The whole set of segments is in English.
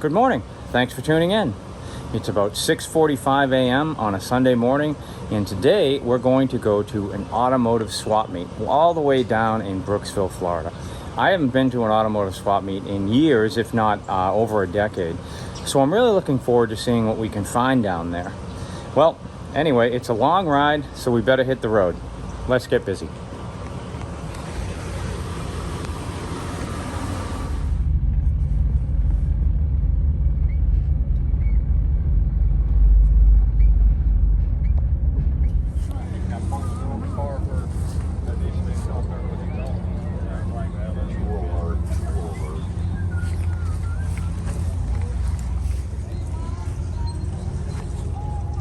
Good morning. Thanks for tuning in. It's about 6:45 a.m. on a Sunday morning, and today we're going to go to an automotive swap meet all the way down in Brooksville, Florida. I haven't been to an automotive swap meet in years, if not over a decade, so I'm really looking forward to seeing what we can find down there. Well, anyway, it's a long ride, so we better hit the road. Let's get busy.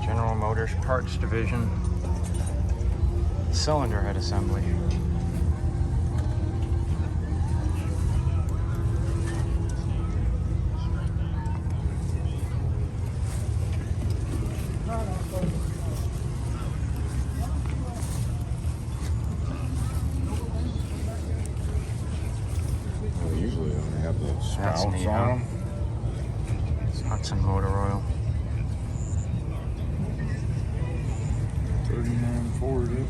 General Motors Parts Division, cylinder head assembly. Well, usually they have the That's spouts neat, on huh? them. It's Hudson motor oil. 3940.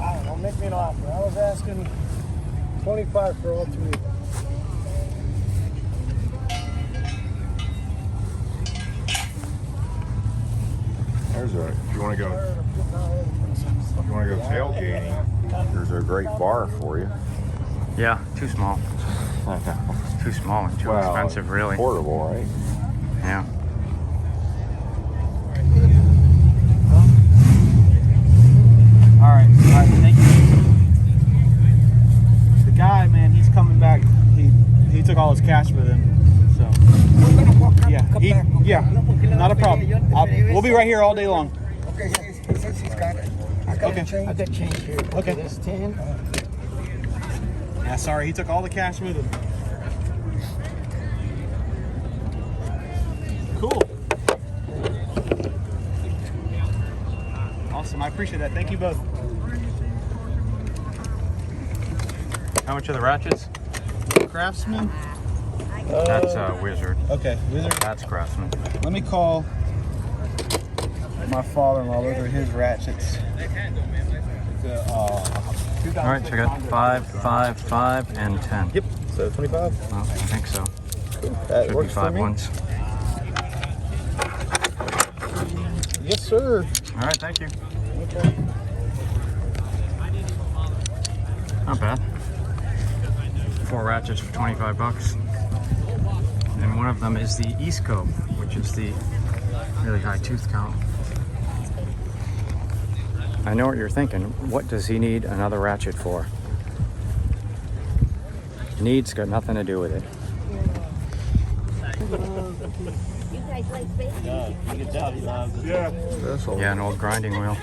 I don't know, make me an offer. I was asking 25 for all three. There's a, if you want to go tailgating, there's a great bar for you. Yeah, too small. Too small and too expensive, really. Portable, right? Yeah. All right, thank you. The guy, man, he's coming back. He took all his cash with him. So yeah, not a problem. We'll be right here all day long. Okay, he says he's got it. I got change. I got change here. Okay. This 10. Yeah, sorry, he took all the cash with him. Cool. Awesome, I appreciate that. Thank you both. How much are the ratchets? Craftsman. That's Wizard. Okay, Wizard. That's Craftsman. Let me call my father-in-law. Those are his ratchets. All right, so I got 5, 5, 5, and 10. Yep. So 25. Well, I think so. That Should be works for 5 me. ones. Yes, sir. All right, thank you. Okay. Not bad. 4 ratchets for 25 bucks. And one of them is the East Cove, which is the really high tooth count. I know what you're thinking. What does he need another ratchet for? Need's got nothing to do with it. You guys like space? This will Yeah, an old grinding wheel.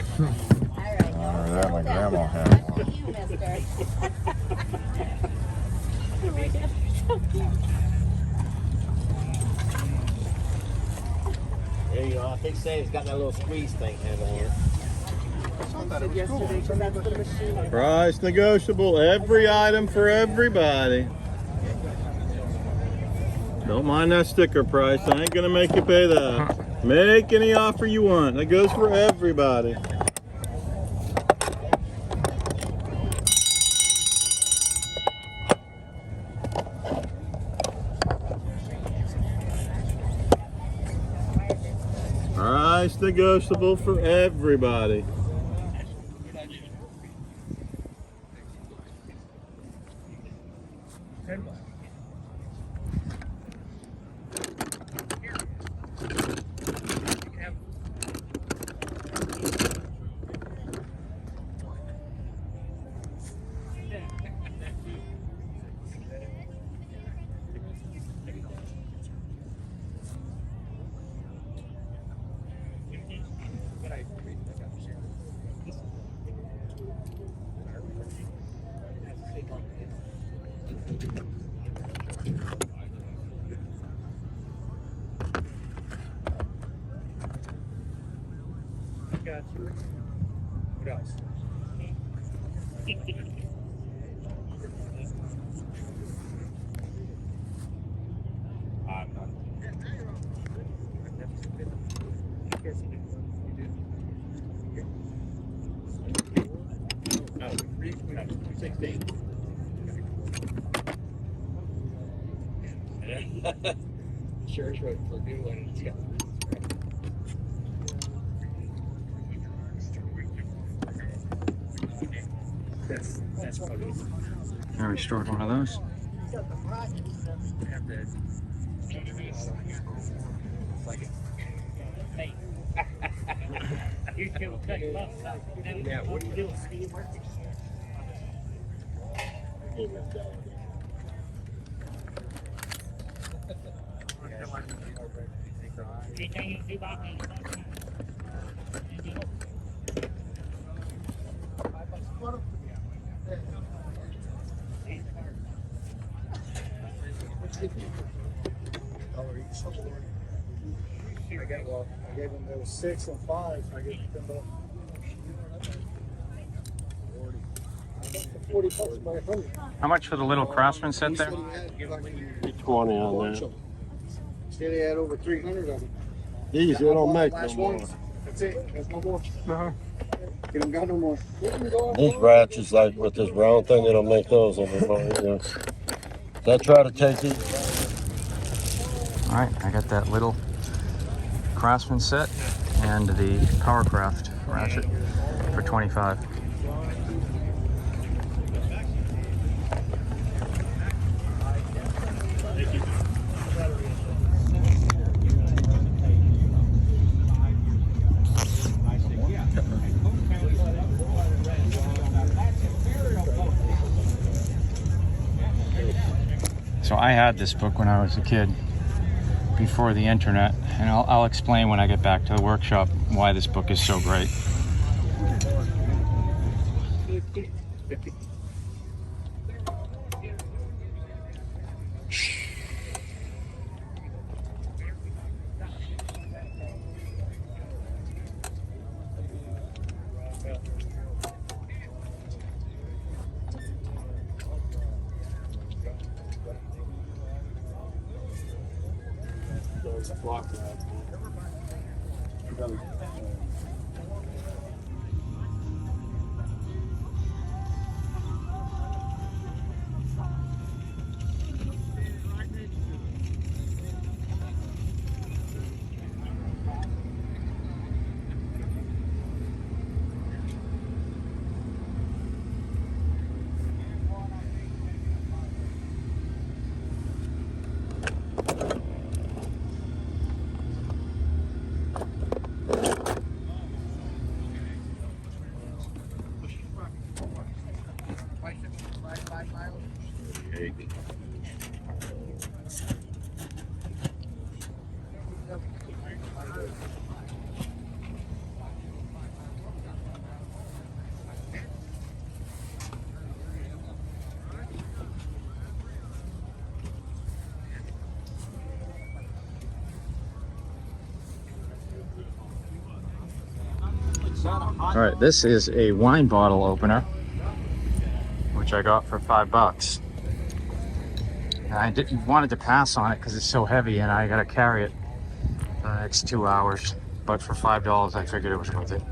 honor that my grandma had one. You, mister. There you go. I think Sam's got that little squeeze thing handle on it. Price negotiable. Every item for everybody. Don't mind that sticker price. I ain't gonna make you pay that. Make any offer you want. That goes for everybody. Price negotiable for everybody. got you. What else? No, 16. Sure, it's right for a new one. It's got that's what it is. I restored one of those. Have the yeah, what do you do? I gave them those 6 and 5. I gave them both. 40 bucks by 100. How much for the little Craftsman set there? 20 on that. Said he had over 300 of them. These, they don't make Last no more. ones. That's it. There's no more. They don't got no more. These ratchets, like with this round thing, they don't make those anymore. You know. So I try to take these. All right, I got that little Craftsman set and the Powercraft ratchet for 25. So I had this book when I was a kid, before the internet, and I'll explain when I get back to the workshop why this book is so great. All right, this is a wine bottle opener, which I got for $5. And I wanted to pass on it because it's so heavy and I gotta carry it for the next 2 hours. But for $5, I figured it was worth it.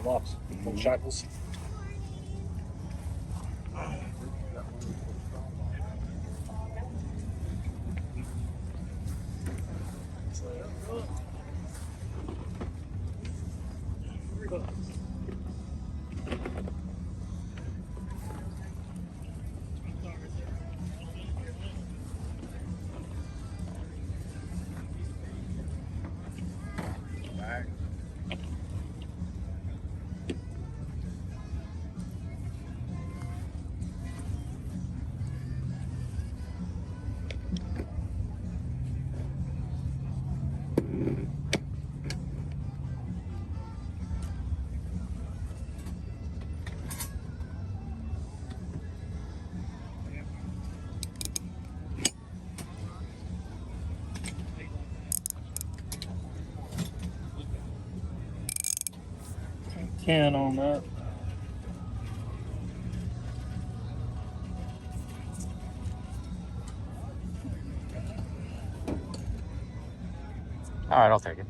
Locks. Shackles. can on that. All right, I'll take it.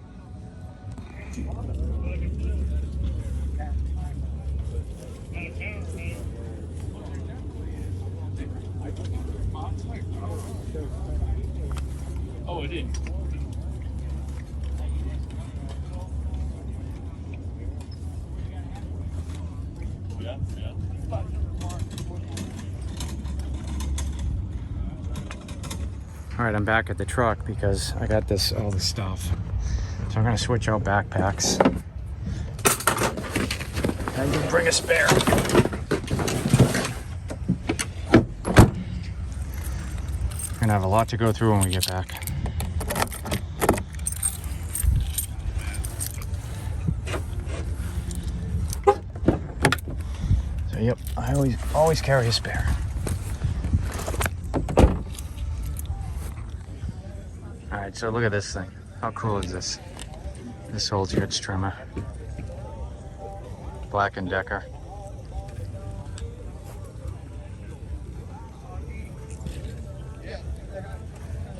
Oh, it is. Yeah, yeah. All right, I'm back at the truck because I got all this stuff. So I'm gonna switch out backpacks. And you bring a spare. We're gonna have a lot to go through when we get back. So yep, I always carry a spare. All right, so look at this thing. How cool is this? This holds your trimmer. Black & Decker.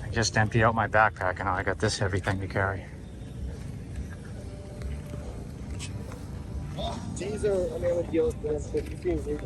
I just emptied out my backpack and now I got this heavy thing to carry. These are, I mean, with deals, but you see,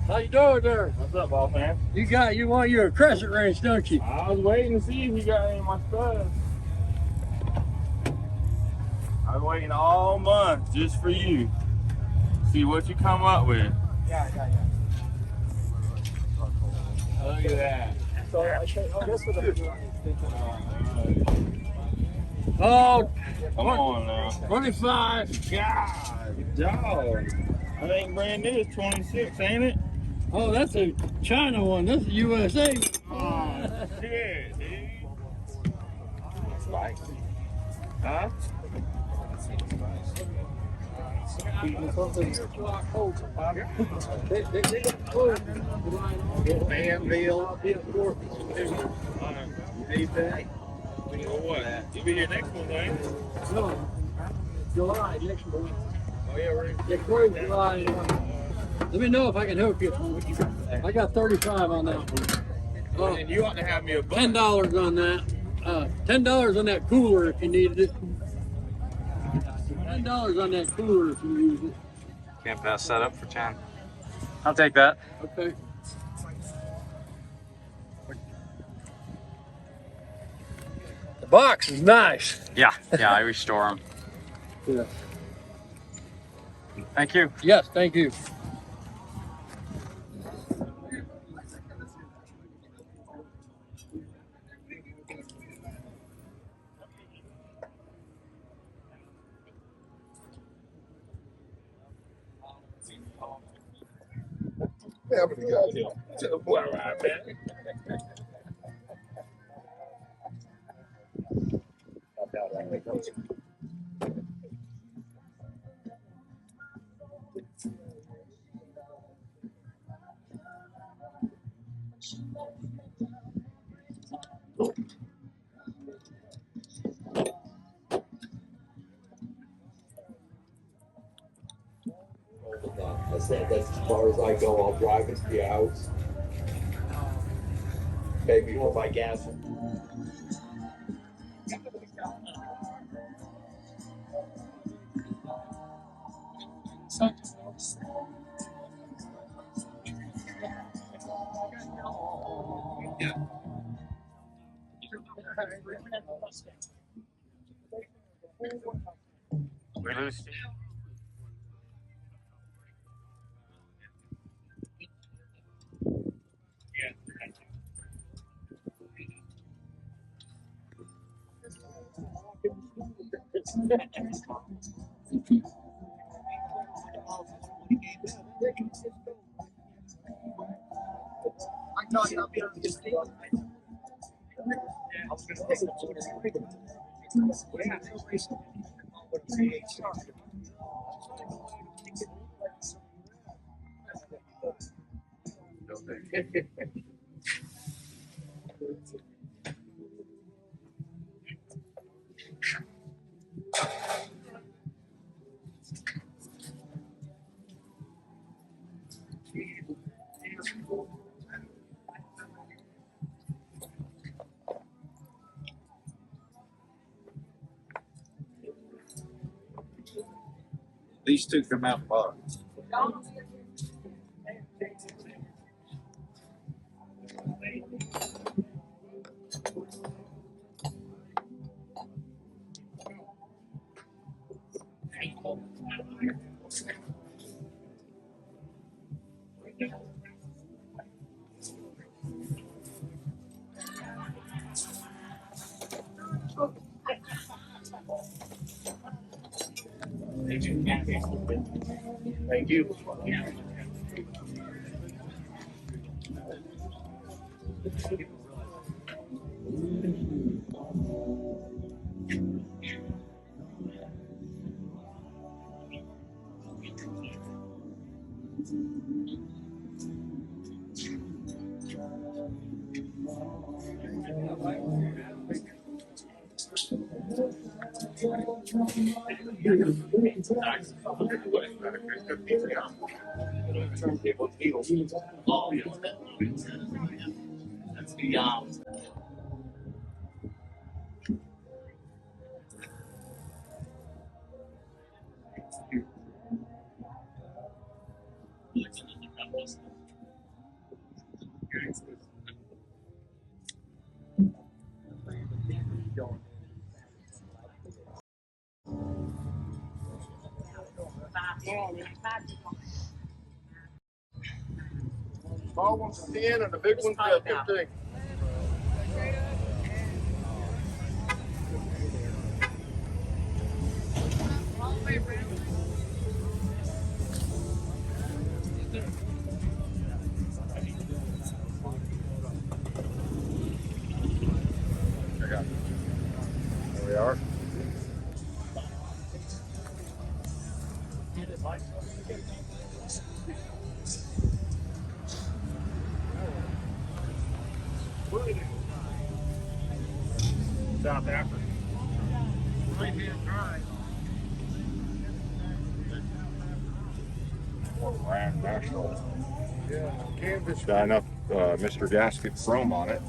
How you doing there? What's up, boss man? You want your crescent wrench, don't you? I was waiting to see if you got any of my stuff. I was waiting all month just for you. See what you come up with. Yeah. Look at that. So I think, oh, this was a Oh, Come on now. 25. God, dog. I think brand new is 26, ain't it? Oh, that's a China one. That's a USA. Oh, shit, dude. Huh? Fanville. Or what? You be here next month, ain't you? No, July next month. Oh, yeah, right. They close July. Let me know if I can help you. I got 35 on that one. And you ought to have me a $10 on that. $10 on that cooler if you needed it. $10 on that cooler if you use it. Can't pass that up for 10. I'll take that. Okay. The box is nice. Yeah, I restore them. Yeah. Thank you. Yes, thank you. Yeah, but you got here. To the boy ride, man. I said that's as far as I go. I'll drive it to the house. Maybe for my gas. We lose. These two come out bottom. Thank you. Small one's 10 and the big one's 15. There we are. South Africa. Brand national. Canvas. Got enough Mr. Gasket chrome on it.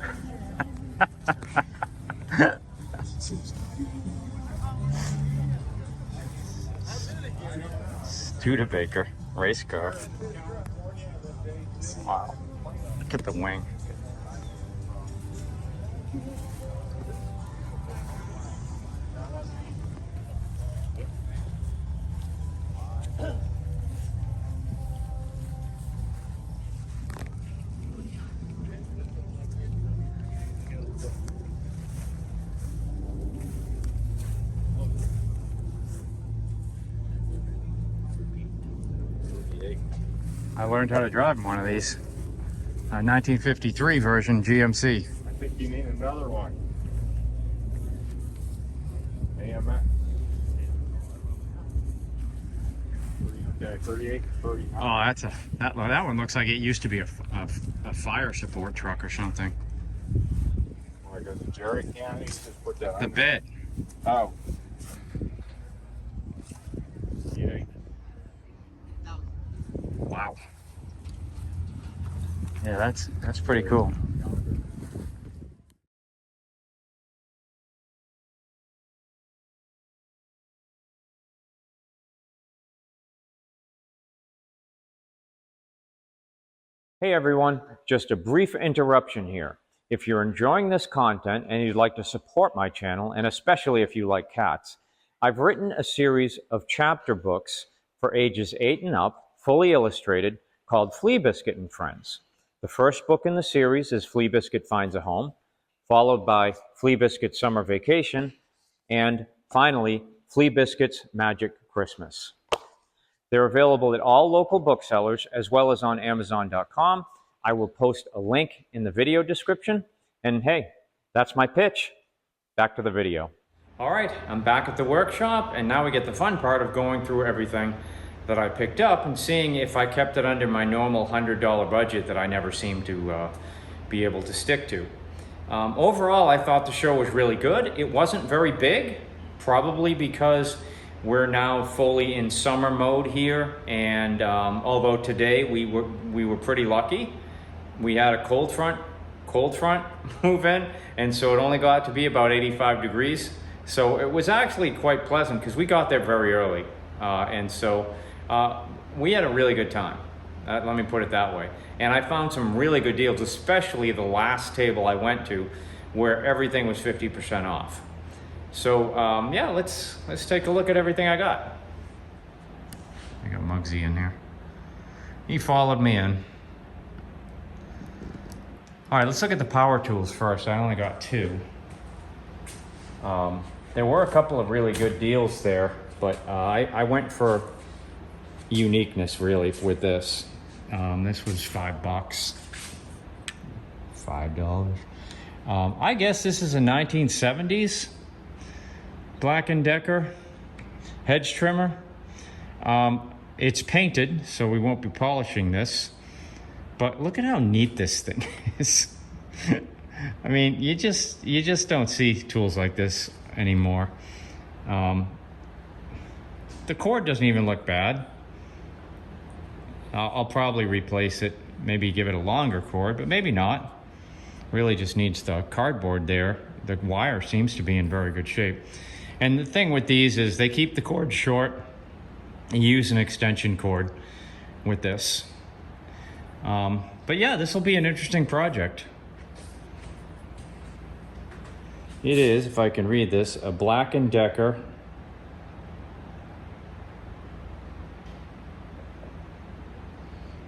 Studebaker race car. Wow. Look at the wing. I learned how to drive one of these. A 1953 version GMC. I think you need another one. AMX. Okay, 38, 30. Oh, that's that one looks like it used to be a fire support truck or something. Like a jerry can, you just put that The on. bed. Oh. Yeah. Wow. Yeah, that's pretty cool. Hey everyone, just a brief interruption here. If you're enjoying this content and you'd like to support my channel, and especially if you like cats, I've written a series of chapter books for ages 8 and up, fully illustrated, called Flea Biscuit and Friends. The first book in the series is Flea Biscuit Finds a Home, followed by Flea Biscuit Summer Vacation, and finally, Flea Biscuit's Magic Christmas. They're available at all local booksellers as well as on Amazon.com. I will post a link in the video description. And hey, that's my pitch. Back to the video. All right, I'm back at the workshop, and now we get the fun part of going through everything that I picked up and seeing if I kept it under my normal $100 budget that I never seem to be able to stick to. Overall, I thought the show was really good. It wasn't very big, probably because we're now fully in summer mode here, and although today we were pretty lucky, we had a cold front move in, and so it only got to be about 85 degrees. So it was actually quite pleasant because we got there very early, and so we had a really good time. Let me put it that way. And I found some really good deals, especially the last table I went to, where everything was 50% off. So yeah, let's take a look at everything I got. I got Muggsy in here. He followed me in. All right, let's look at the power tools first. I only got 2. There were a couple of really good deals there, but I went for uniqueness really with this. This was $5. $5. I guess this is a 1970s Black & Decker hedge trimmer. It's painted, so we won't be polishing this. But look at how neat this thing is. I mean, you just don't see tools like this anymore. The cord doesn't even look bad. I'll probably replace it, maybe give it a longer cord, but maybe not. Really just needs the cardboard there. The wire seems to be in very good shape. And the thing with these is they keep the cord short and use an extension cord with this. But yeah, this will be an interesting project. It is, if I can read this, a Black & Decker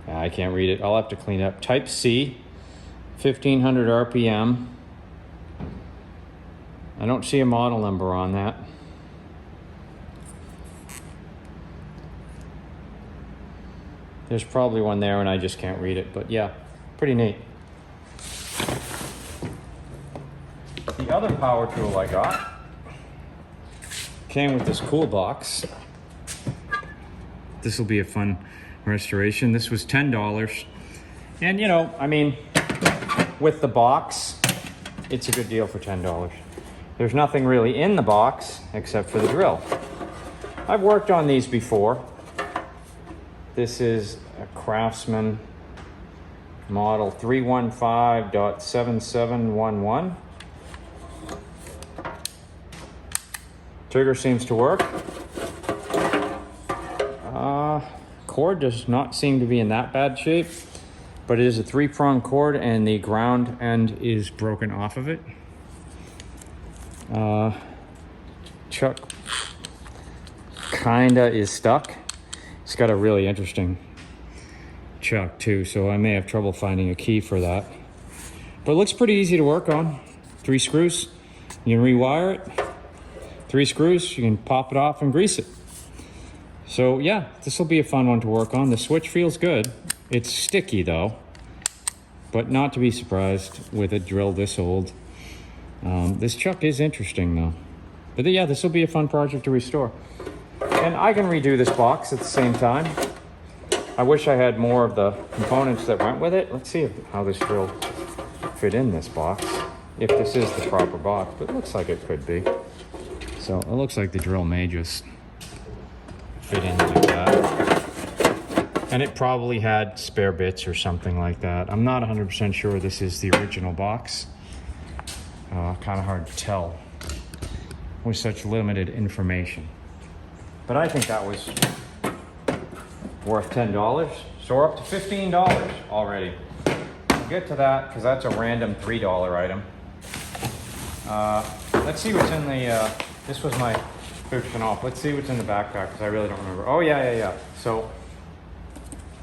I can't read it. I'll have to clean it up. Type C, 1500 RPM. I don't see a model number on that. There's probably one there and I just can't read it, but yeah, pretty neat. The other power tool I got came with this cool box. This will be a fun restoration. This was $10. And you know, I mean, with the box, it's a good deal for $10. There's nothing really in the box except for the drill. I've worked on these before. This is a Craftsman model 315.7711. Trigger seems to work. Cord does not seem to be in that bad shape, but it is a 3-prong cord and the ground end is broken off of it. Chuck kinda is stuck. It's got a really interesting chuck too, so I may have trouble finding a key for that. But it looks pretty easy to work on. 3 screws, you can rewire it. 3 screws, you can pop it off and grease it. So yeah, this will be a fun one to work on. The switch feels good. It's sticky though, but not to be surprised with a drill this old. This chuck is interesting though. But yeah, this will be a fun project to restore. And I can redo this box at the same time. I wish I had more of the components that went with it. Let's see how this drill fit in this box. If this is the proper box, but it looks like it could be. So it looks like the drill may just fit in like that. And it probably had spare bits or something like that. I'm not 100% sure this is the original box. Kind of hard to tell with such limited information. But I think that was worth $10. So we're up to $15 already. We'll get to that because that's a random $3 item. Let's see what's in the, this was my drifting off. Let's see what's in the backpack because I really don't remember. Oh, yeah. So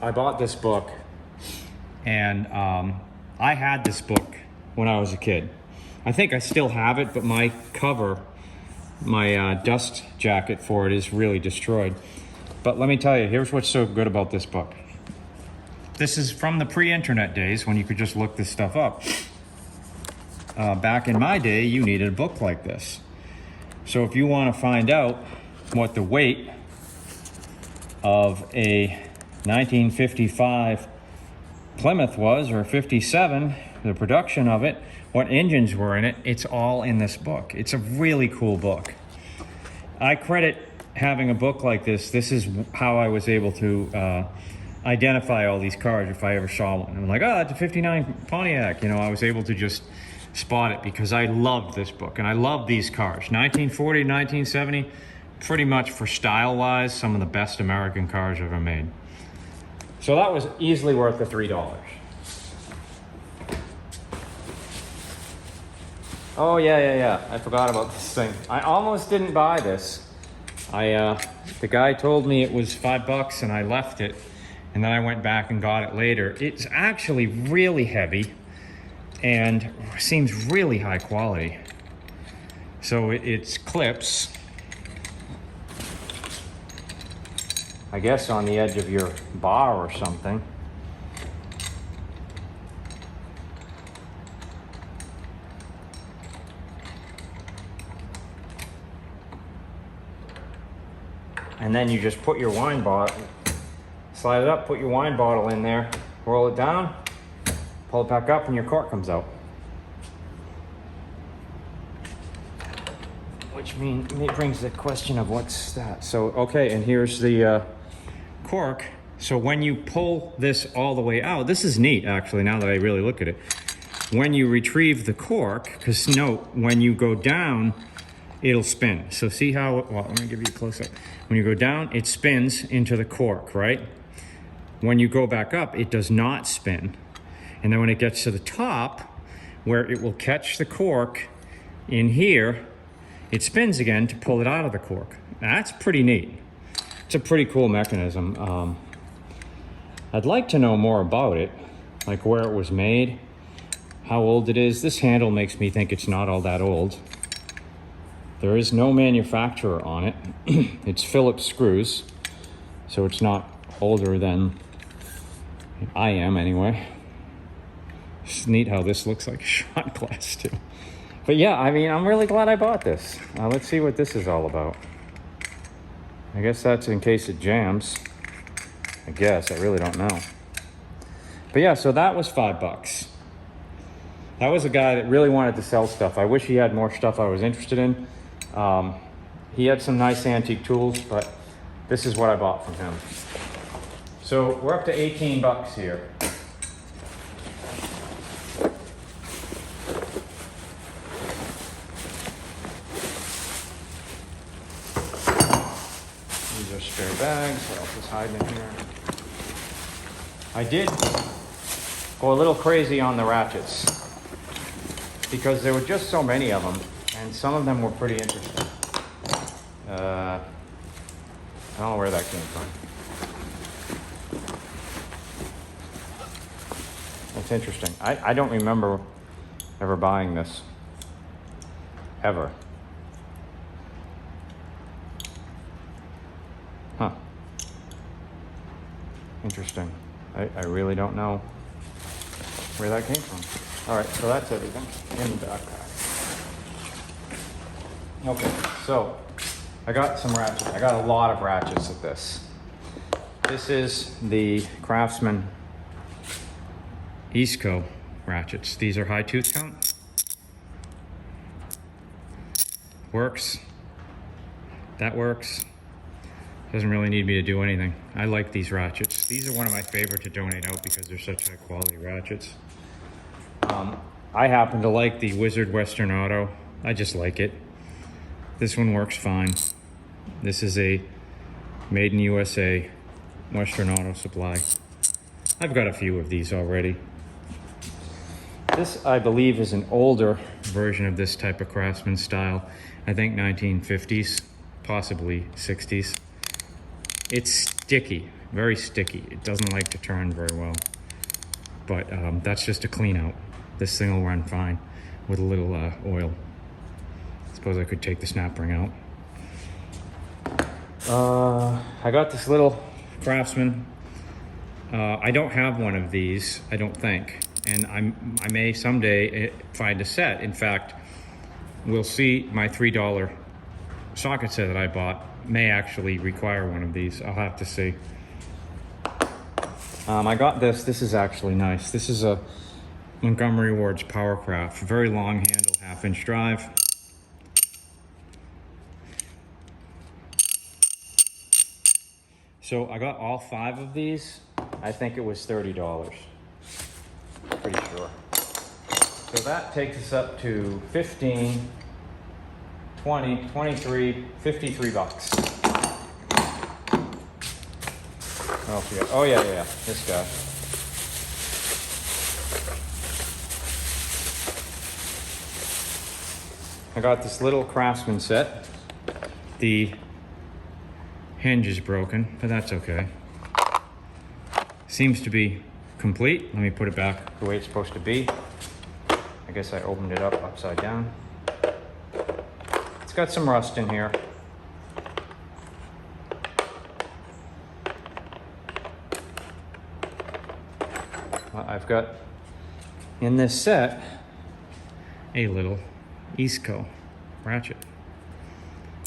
I bought this book, and I had this book when I was a kid. I think I still have it, but my cover, my dust jacket for it is really destroyed. But let me tell you, here's what's so good about this book. This is from the pre-internet days when you could just look this stuff up. Back in my day, you needed a book like this. So if you want to find out what the weight of a 1955 Plymouth was, or 57, the production of it, what engines were in it, it's all in this book. It's a really cool book. I credit having a book like this. This is how I was able to identify all these cars if I ever saw one. I'm like, oh, that's a 59 Pontiac. You know, I was able to just spot it because I loved this book and I love these cars. 1940, 1970, pretty much for style-wise, some of the best American cars ever made. So that was easily worth the $3. Oh, yeah. I forgot about this thing. I almost didn't buy this. The guy told me it was $5 and I left it. And then I went back and got it later. It's actually really heavy and seems really high quality. So it's clips, I guess, on the edge of your bar or something. And then you just put your wine bottle, slide it up, put your wine bottle in there, roll it down, pull it back up, and your cork comes out. Which it brings the question of what's that? So, okay, and here's the cork. So when you pull this all the way out, this is neat, actually, now that I really look at it. When you retrieve the cork, because note, when you go down, it'll spin. So see how, well, let me give you a close-up. When you go down, it spins into the cork, right? When you go back up, it does not spin. And then when it gets to the top, where it will catch the cork in here, it spins again to pull it out of the cork. Now, that's pretty neat. It's a pretty cool mechanism. I'd like to know more about it, like where it was made, how old it is. This handle makes me think it's not all that old. There is no manufacturer on it. It's Phillips screws, so it's not older than I am anyway. It's neat how this looks like a shot glass too. But yeah, I mean, I'm really glad I bought this. Let's see what this is all about. I guess that's in case it jams. I guess, I really don't know. But yeah, so that was $5. That was a guy that really wanted to sell stuff. I wish he had more stuff I was interested in. He had some nice antique tools, but this is what I bought from him. So we're up to $18 here. These are spare bags. What else is hiding in here? I did go a little crazy on the ratchets because there were just so many of them, and some of them were pretty interesting. I don't know where that came from. That's interesting. I don't remember ever buying this. Ever. Huh. Interesting. I really don't know where that came from. All right, so that's everything in the backpack. Okay, so I got some ratchets. I got a lot of ratchets at this. This is the Craftsman Eastco ratchets. These are high tooth count. Works. That works. Doesn't really need me to do anything. I like these ratchets. These are one of my favorite to donate out because they're such high quality ratchets. I happen to like the Wizard Western Auto. I just like it. This one works fine. This is a made in USA Western Auto Supply. I've got a few of these already. This, I believe, is an older version of this type of Craftsman style. I think 1950s. possibly 60s. It's sticky, very sticky. It doesn't like to turn very well, but that's just a clean out. This thing will run fine with a little oil. Suppose I could take the snap ring out. I got this little Craftsman. I don't have one of these, I don't think, and I may someday find a set. In fact, we'll see. My $3 socket set that I bought may actually require one of these. I'll have to see. I got this. This is actually nice. This is a Montgomery Ward's Powercraft. Very long handle, 1/2-inch drive. So I got all 5 of these. I think it was $30. Pretty sure. So that takes us up to 15, 20, 23, 53 bucks. Oh yeah, this guy. I got this little Craftsman set. The hinge is broken, but that's okay. Seems to be complete. Let me put it back the way it's supposed to be. I guess I opened it up upside down. It's got some rust in here. I've got in this set a little Eastco ratchet,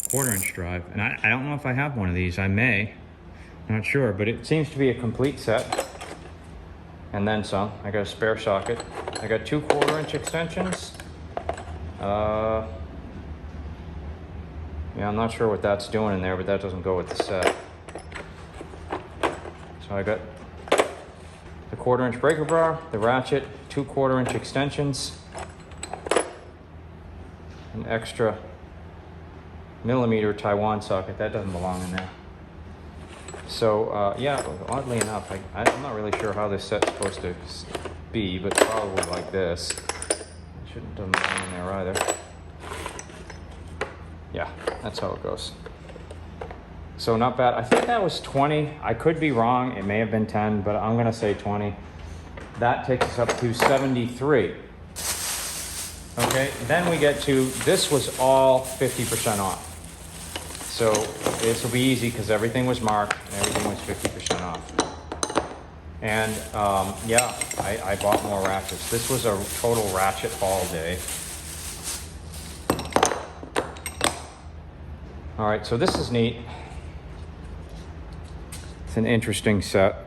1/4-inch drive, and I don't know if I have one of these. I may, not sure, but it seems to be a complete set. And then some. I got a spare socket. I got 2 1/4-inch extensions. Yeah, I'm not sure what that's doing in there, but that doesn't go with the set. So I got the 1/4-inch breaker bar, the ratchet, 2 1/4-inch extensions, an extra millimeter Taiwan socket. That doesn't belong in there. So yeah, oddly enough, I'm not really sure how this set's supposed to be, but probably like this. Shouldn't have belong in there either. Yeah, that's how it goes. So not bad. I think that was 20. I could be wrong. It may have been 10, but I'm gonna say 20. That takes us up to 73. Okay, then we get to, this was all 50% off. So this will be easy because everything was marked and everything was 50% off. And yeah, I bought more ratchets. This was a total ratchet haul day. All right, so this is neat. It's an interesting set.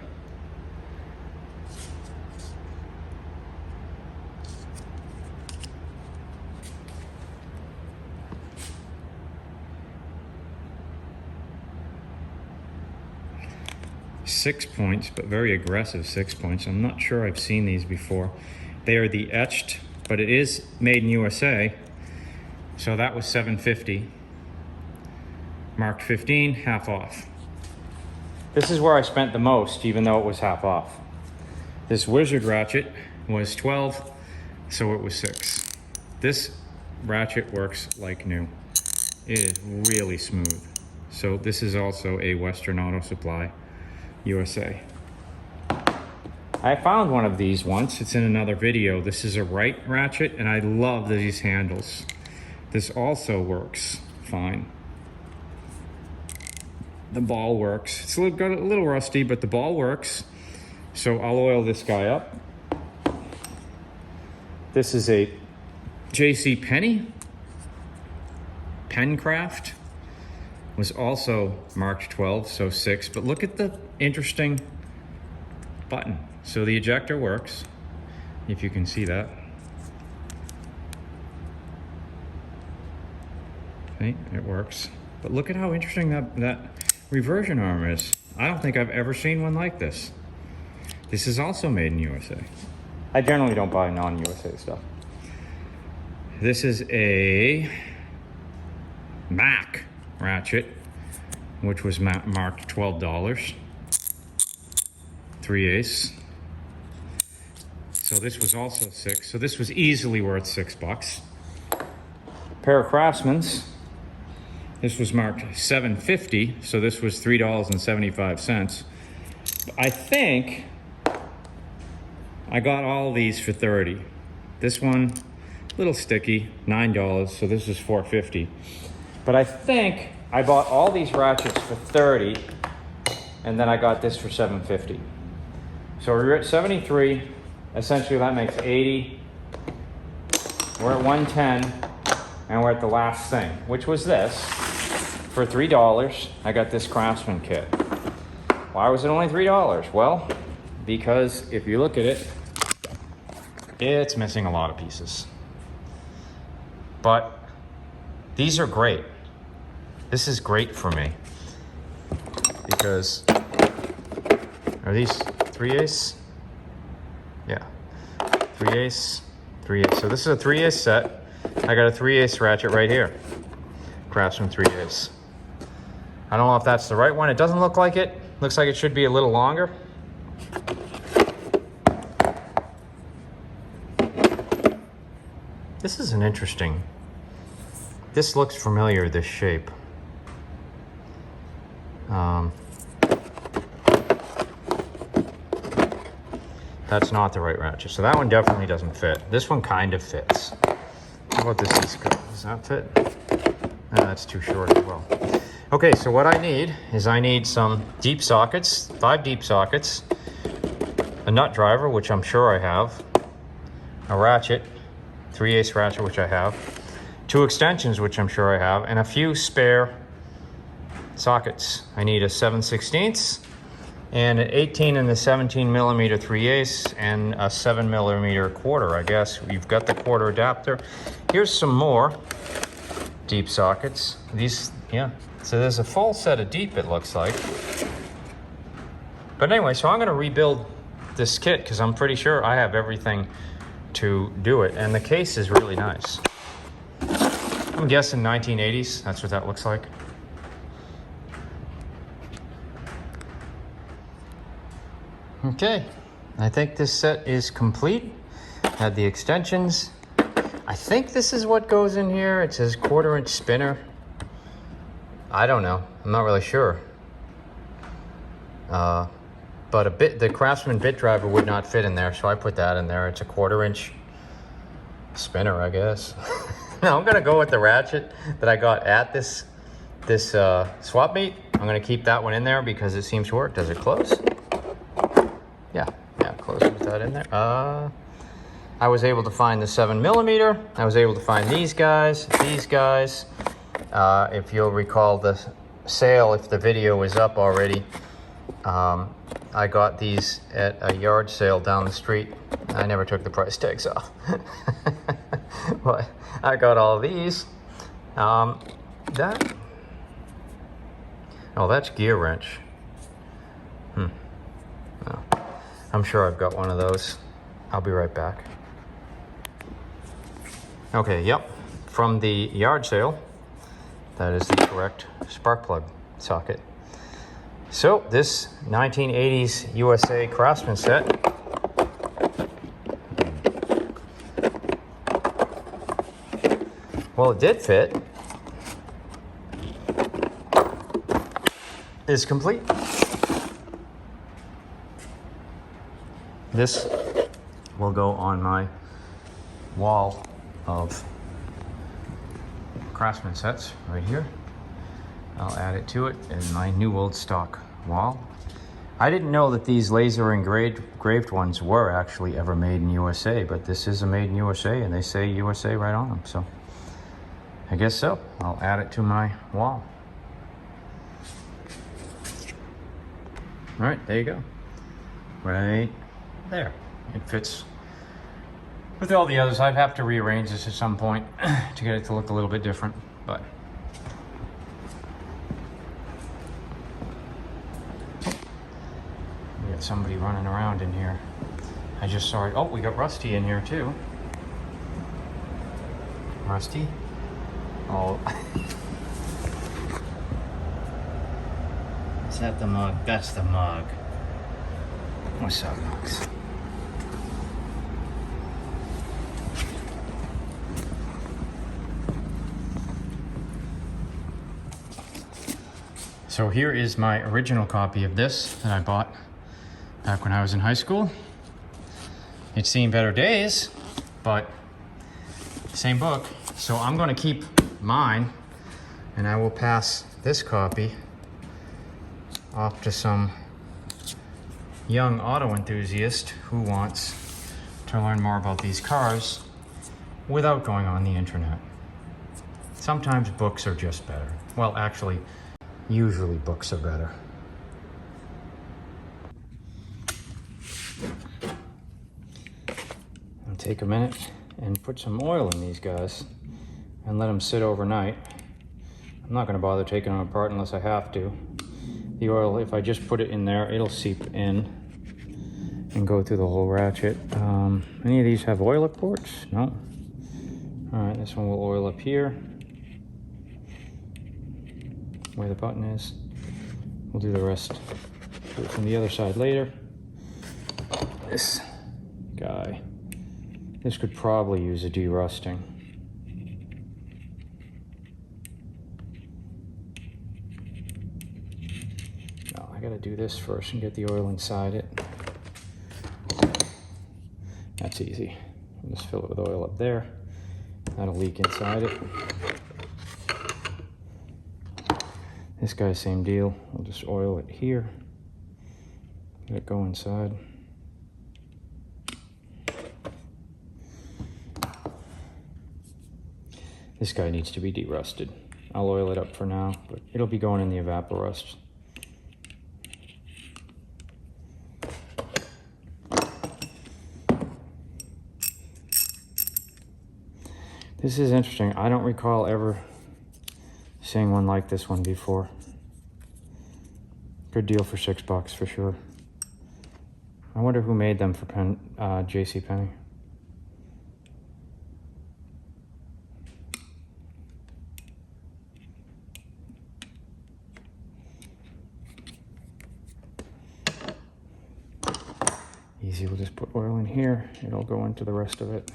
Six points, but very aggressive 6 points. I'm not sure I've seen these before. They are the etched, but it is made in USA. So that was $7.50. Marked 15, half off. This is where I spent the most, even though it was half off. This Wizard ratchet was 12, so it was 6. This ratchet works like new. It is really smooth. So this is also a Western Auto Supply, USA. I found one of these once. It's in another video. This is a right ratchet, and I love these handles. This also works fine. The ball works. It's got a little rusty, but the ball works. So I'll oil this guy up. This is a J.C. Penney Pencraft. Was also marked 12, so 6. But look at the interesting button. So the ejector works, if you can see that. Okay, it works. But look at how interesting that reversion arm is. I don't think I've ever seen one like this. This is also made in USA. I generally don't buy non-USA stuff. This is a Mac ratchet, which was marked $12. 3/8. So this was also 6. So this was easily worth $6. Pair of Craftsman's. This was marked $7.50, so this was $3.75. I think I got all these for $30. This one, a little sticky, $9, so this is $4.50. But I think I bought all these ratchets for $30, and then I got this for $7.50. So we're at 73. Essentially, that makes 80. We're at 110, and we're at the last thing, which was this. For $3, I got this Craftsman kit. Why was it only $3? Well, because if you look at it, it's missing a lot of pieces. But these are great. This is great for me because are these 3/8? Yeah, 3/8, 3/8. So this is a 3/8 set. I got a 3/8 ratchet right here. Craftsman 3/8. I don't know if that's the right one. It doesn't look like it. Looks like it should be a little longer. This is an interesting. This looks familiar, this shape. That's not the right ratchet. So that one definitely doesn't fit. This one kind of fits. How about this East Coast? Does that fit? No, that's too short as well. Okay, so what I need is I need some deep sockets, 5 deep sockets, a nut driver, which I'm sure I have, a ratchet, 3/8 ratchet, which I have, 2 extensions, which I'm sure I have, and a few spare sockets. I need a 7/16 and an 18 and a 17 millimeter 3/8 and a 7 millimeter quarter. I guess you've got the quarter adapter. Here's some more deep sockets. These, yeah. So there's a full set of deep, it looks like. But anyway, so I'm going to rebuild this kit because I'm pretty sure I have everything to do it. And the case is really nice. I'm guessing 1980s. That's what that looks like. Okay, I think this set is complete. Had the extensions. I think this is what goes in here. It says 1/4" spinner. I don't know. I'm not really sure. But the Craftsman bit driver would not fit in there, so I put that in there. It's a 1/4" spinner, I guess. No, I'm gonna go with the ratchet that I got at this swap meet. I'm gonna keep that one in there because it seems to work. Does it close? Yeah, close with that in there. I was able to find the 7 millimeter. I was able to find these guys. If you'll recall the sale, if the video is up already, I got these at a yard sale down the street. I never took the price tags off. But I got all these. Oh, that's gear wrench. Oh. I'm sure I've got one of those. I'll be right back. Okay, yep. From the yard sale, that is the correct spark plug socket. So this 1980s USA Craftsman set. Well, it did fit. Is complete. This will go on my wall of Craftsman sets right here. I'll add it to it in my new old stock wall. I didn't know that these laser engraved ones were actually ever made in USA, but this is a made in USA and they say USA right on them, so I guess so. I'll add it to my wall. All right, there you go. Right there. It fits with all the others. I'd have to rearrange this at some point to get it to look a little bit different, but we got somebody running around in here. I just saw it. Oh, we got Rusty in here too. Rusty? Oh. Is that the mug? That's the mug. What's up, Max? So here is my original copy of this that I bought back when I was in high school. It's seen better days, but same book. So I'm going to keep mine, and I will pass this copy off to some young auto enthusiast who wants to learn more about these cars without going on the internet. Sometimes books are just better. Well, actually, usually books are better. I'll take a minute and put some oil in these guys and let them sit overnight. I'm not going to bother taking them apart unless I have to. The oil, if I just put it in there, it'll seep in and go through the whole ratchet. Any of these have oiler ports? No. All right, this one will oil up here where the button is. We'll do the rest do it from the other side later. This guy, this could probably use a derusting. No, I gotta do this first and get the oil inside it. That's easy. I'll just fill it with oil up there. That'll leak inside it. This guy, same deal. We'll just oil it here. Let it go inside. This guy needs to be derusted. I'll oil it up for now, but it'll be going in the evaporust. This is interesting. I don't recall ever seeing one like this one before. Good deal for $6 for sure. I wonder who made them for JCPenney. Easy, we'll just put oil in here. It'll go into the rest of it.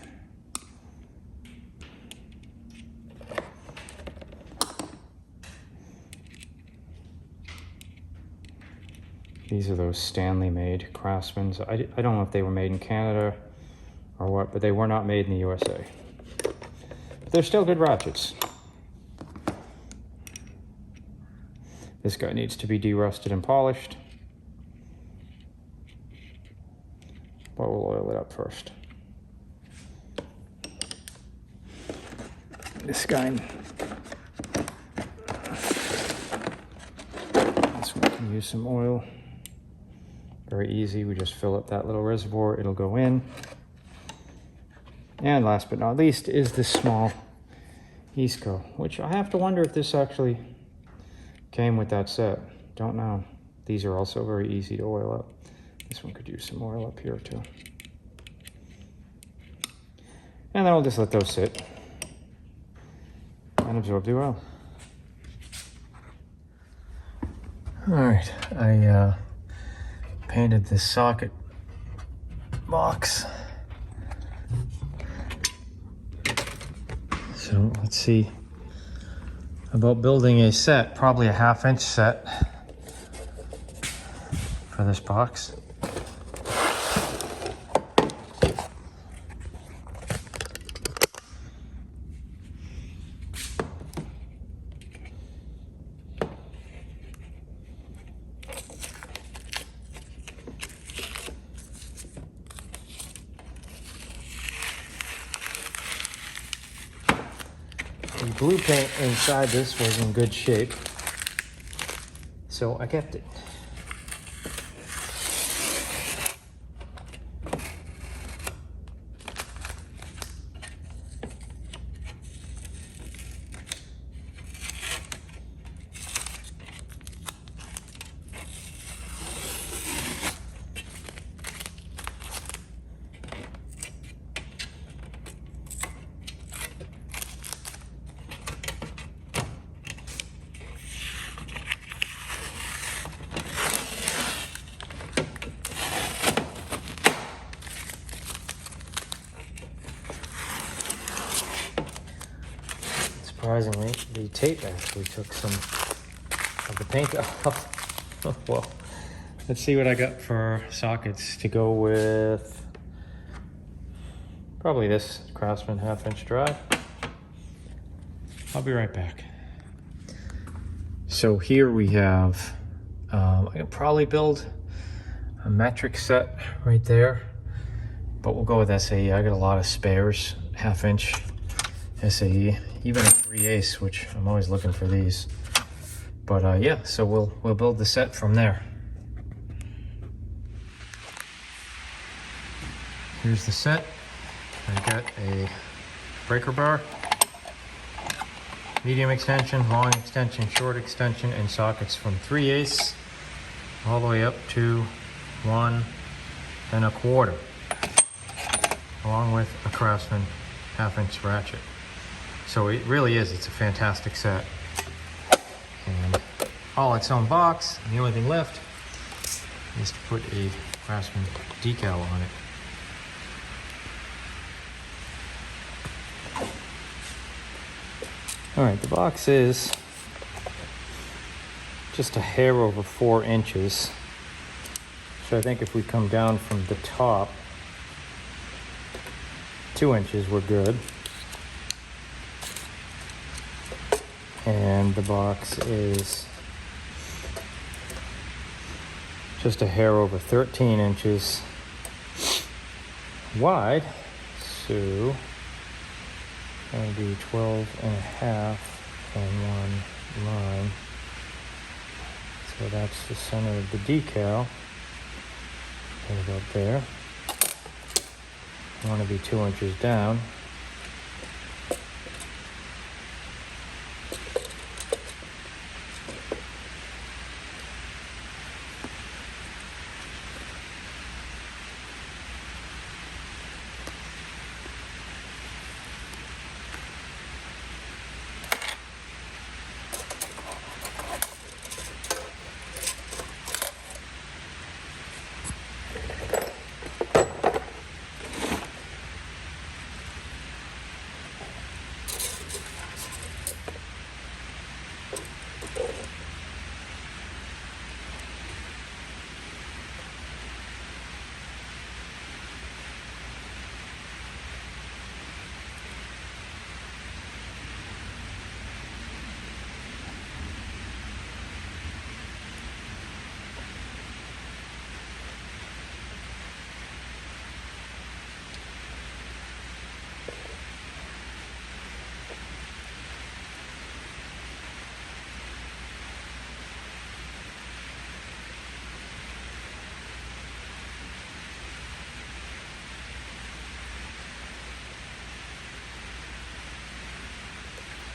These are those Stanley made Craftsmans. I don't know if they were made in Canada or what, but they were not made in the USA. But they're still good ratchets. This guy needs to be derusted and polished, but we'll oil it up first. This guy, this one can use some oil. Very easy, we just fill up that little reservoir, it'll go in. And last but not least is this small Isco, which I have to wonder if this actually came with that set. Don't know. These are also very easy to oil up. This one could use some oil up here too. And then we'll just let those sit and absorb the oil. All right, I painted this socket box. So let's see about building a set, probably a 1/2 inch set for this box. The blue paint inside this was in good shape, so I kept it. Surprisingly, the tape actually took some of the paint off. Well, let's see what I got for sockets to go with. Probably this Craftsman 1/2" drive. I'll be right back. So here we have, I could probably build a metric set right there, but we'll go with SAE. I got a lot of spares, 1/2" SAE, even a 3/8, which I'm always looking for these. But yeah, so we'll build the set from there. Here's the set. I've got a breaker bar, medium extension, long extension, short extension, and sockets from 3/8 all the way up to 1 1/4, along with a Craftsman 1/2" ratchet. So it really is, it's a fantastic set. And all its own box, and the only thing left is to put a Craftsman decal on it. All right, the box is just a hair over 4 inches. So I think if we come down from the top 2 inches, we're good. And the box is just a hair over 13 inches wide. So that'll be 12.5 on one line. So that's the center of the decal. Right about there. I want to be 2 inches down.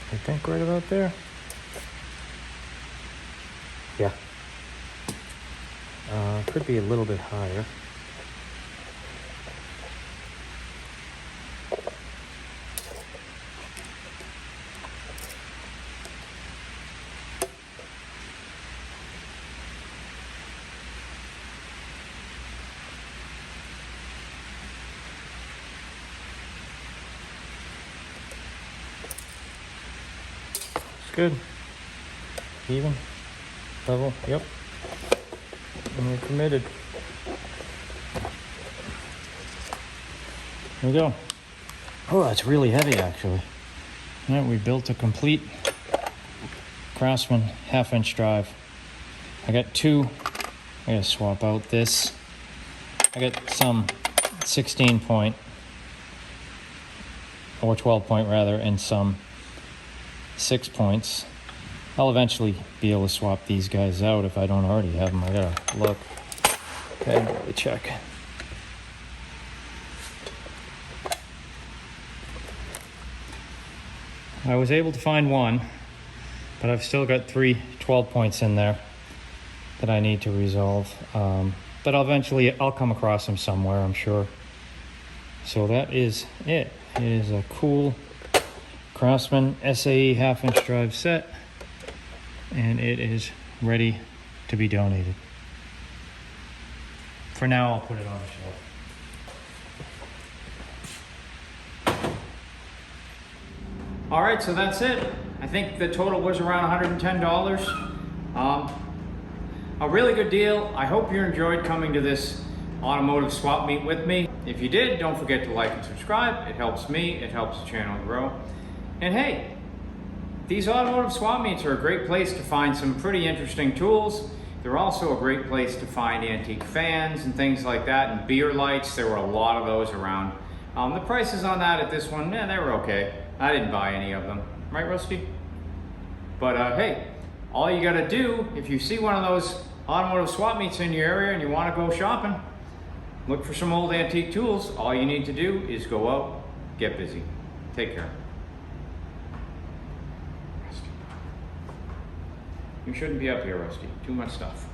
I think right about there. Yeah. Could be a little bit higher. Good. Even. Level. Yep. And we're committed. There we go. Oh, that's really heavy actually. Yeah, we built a complete Craftsman 1/2" drive. I got two. I gotta swap out this. I got some 16 point or 12 point rather, and some 6 points. I'll eventually be able to swap these guys out if I don't already have them. I gotta look. Okay, let me check. I was able to find one, but I've still got 3 12 points in there that I need to resolve. But I'll come across them somewhere, I'm sure. So that is it. It is a cool Craftsman SAE 1/2" drive set, and it is ready to be donated. For now, I'll put it on the shelf. All right, so that's it. I think the total was around $110. A really good deal. I hope you enjoyed coming to this automotive swap meet with me. If you did, don't forget to like and subscribe. It helps me, it helps the channel grow. And hey, these automotive swap meets are a great place to find some pretty interesting tools. They're also a great place to find antique fans and things like that, and beer lights. There were a lot of those around. The prices on that at this one, they were okay. I didn't buy any of them. Right, Rusty? But hey, all you gotta do, if you see one of those automotive swap meets in your area and you wanna go shopping, look for some old antique tools. All you need to do is go out, get busy. Take care. You shouldn't be up here, Rusty. Too much stuff.